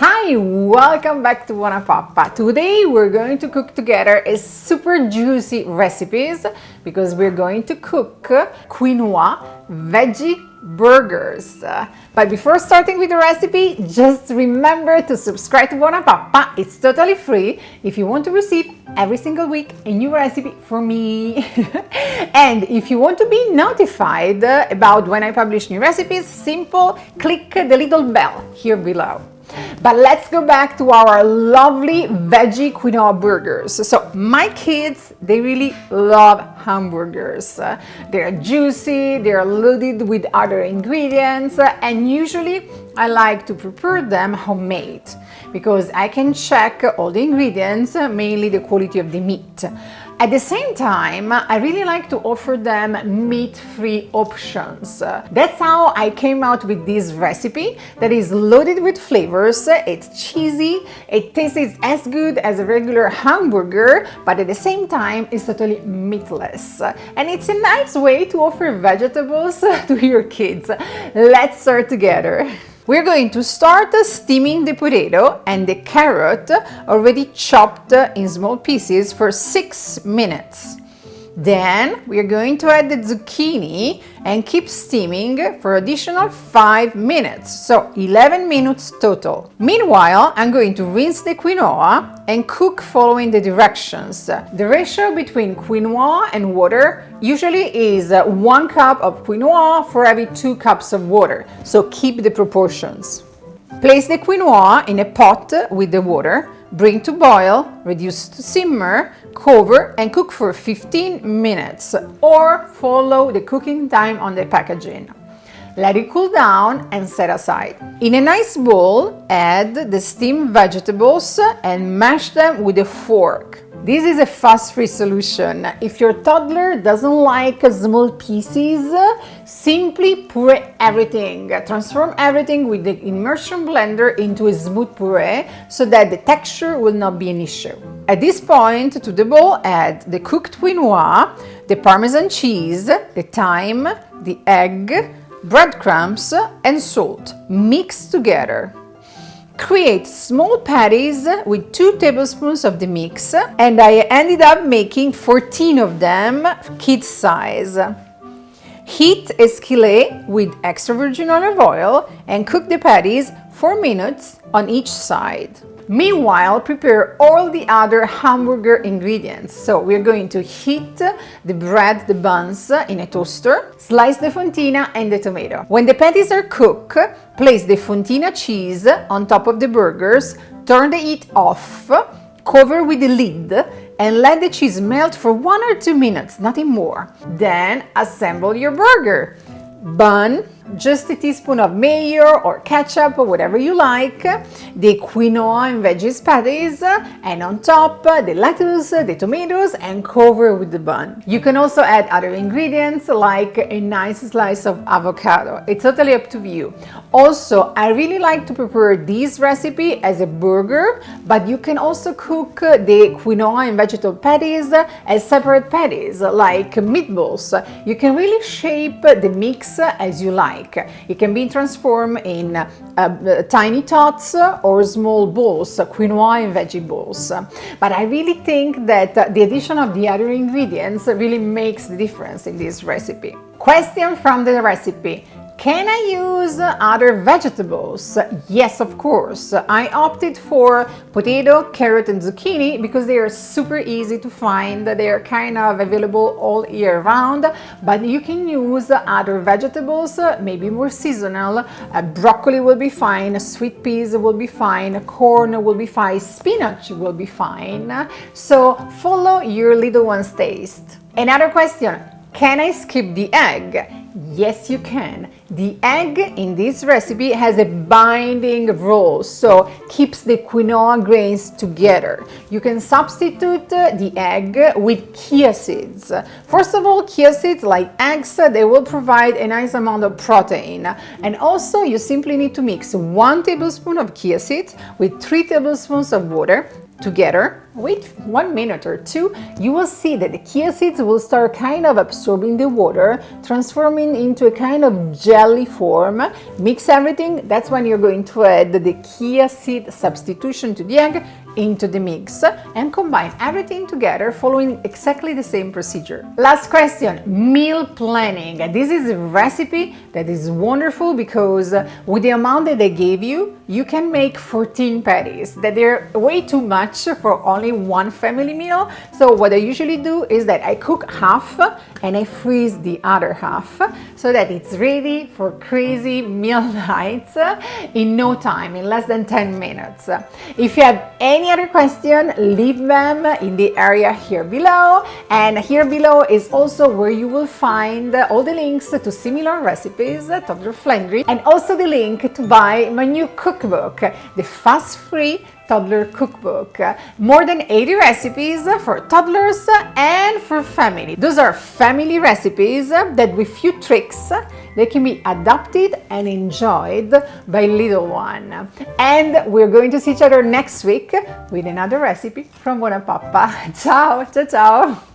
Hi, welcome back to BUONAPAPPA. Today we're going to cook together a super juicy recipes because we're going to cook quinoa veggie burgers. But before starting with the recipe, just remember to subscribe to BUONAPAPPA. It's totally free if you want to receive every single week a new recipe from me. And if you want to be notified about when I publish new recipes, simple, click the little bell here below. But let's go back to our lovely veggie quinoa burgers. So my kids, they really love hamburgers. They're juicy, they're loaded with other ingredients, and usually I like to prepare them homemade because I can check all the ingredients, mainly the quality of the meat. At the same time, I really like to offer them meat-free options. That's how I came out with this recipe that is loaded with flavors. It's cheesy, it tastes as good as a regular hamburger, but at the same time, it's totally meatless. And it's a nice way to offer vegetables to your kids. Let's start together. We're going to start steaming the potato and the carrot already chopped in small pieces for 6 minutes. Then we're going to add the zucchini and keep steaming for additional 5 minutes, so 11 minutes total. Meanwhile, I'm going to rinse the quinoa and cook following the directions. The ratio between quinoa and water usually is 1 cup of quinoa for every 2 cups of water, so keep the proportions. Place the quinoa in a pot with the water, bring to boil, reduce to simmer, cover and cook for 15 minutes or follow the cooking time on the packaging. Let it cool down and set aside. In a nice bowl, add the steamed vegetables and mash them with a fork. This is a fuss-free solution. If your toddler doesn't like small pieces, simply puree everything. Transform everything with the immersion blender into a smooth puree so that the texture will not be an issue. At this point, to the bowl, add the cooked quinoa, the Parmesan cheese, the thyme, the egg, breadcrumbs, and salt. Mix together. Create small patties with 2 tablespoons of the mix, and I ended up making 14 of them, kids size. Heat a skillet with extra virgin olive oil and cook the patties 4 minutes on each side. Meanwhile, prepare all the other hamburger ingredients. So we're going to heat the bread, the buns in a toaster, slice the fontina and the tomato. When the patties are cooked, place the fontina cheese on top of the burgers, turn the heat off, cover with the lid, and let the cheese melt for 1 or 2 minutes, nothing more. Then assemble your burger. Bun, just a teaspoon of mayo or ketchup or whatever you like, the quinoa and veggies patties, and on top the lettuce, the tomatoes, and cover with the bun. You can also add other ingredients like a nice slice of avocado. It's totally up to you. Also, I really like to prepare this recipe as a burger, but you can also cook the quinoa and vegetable patties as separate patties like meatballs. You can really shape the mix as you like. It can be transformed in tiny tots or small balls, quinoa and veggie balls. But I really think that the addition of the other ingredients really makes the difference in this recipe. Question from the recipe. Can I use other vegetables? Yes, of course. I opted for potato, carrot, and zucchini because they are super easy to find. They are kind of available all year round, but you can use other vegetables, maybe more seasonal. Broccoli will be fine, sweet peas will be fine, corn will be fine, spinach will be fine. So follow your little one's taste. Another question. Can I skip the egg? Yes, you can. The egg in this recipe has a binding role, so keeps the quinoa grains together. You can substitute the egg with chia seeds. First of all, chia seeds, like eggs, they will provide a nice amount of protein. And also, you simply need to mix 1 tablespoon of chia seeds with 3 tablespoons of water. together, wait 1 minute or two, you will see that the chia seeds will start kind of absorbing the water, transforming into a kind of jelly form. Mix everything. That's when you're going to add the chia seed substitution to the egg into the mix and combine everything together following exactly the same procedure. Last question, meal planning. This is a recipe that is wonderful because with the amount that they gave you, you can make 14 patties. That they're way too much for only one family meal. So what I usually do is that I cook half and I freeze the other half so that it's ready for crazy meal nights in no time, in less than 10 minutes. If you have any other question, leave them in the area here below, and here below is also where you will find all the links to similar recipes, toddler friendly, and also the link to buy my new cookbook, the Fuss-Free Toddler Cookbook. More than 80 recipes for toddlers and for family. Those are family recipes that with few tricks they can be adopted and enjoyed by little one. And we're going to see each other next week with another recipe from Buonapappa. Ciao, ciao, ciao!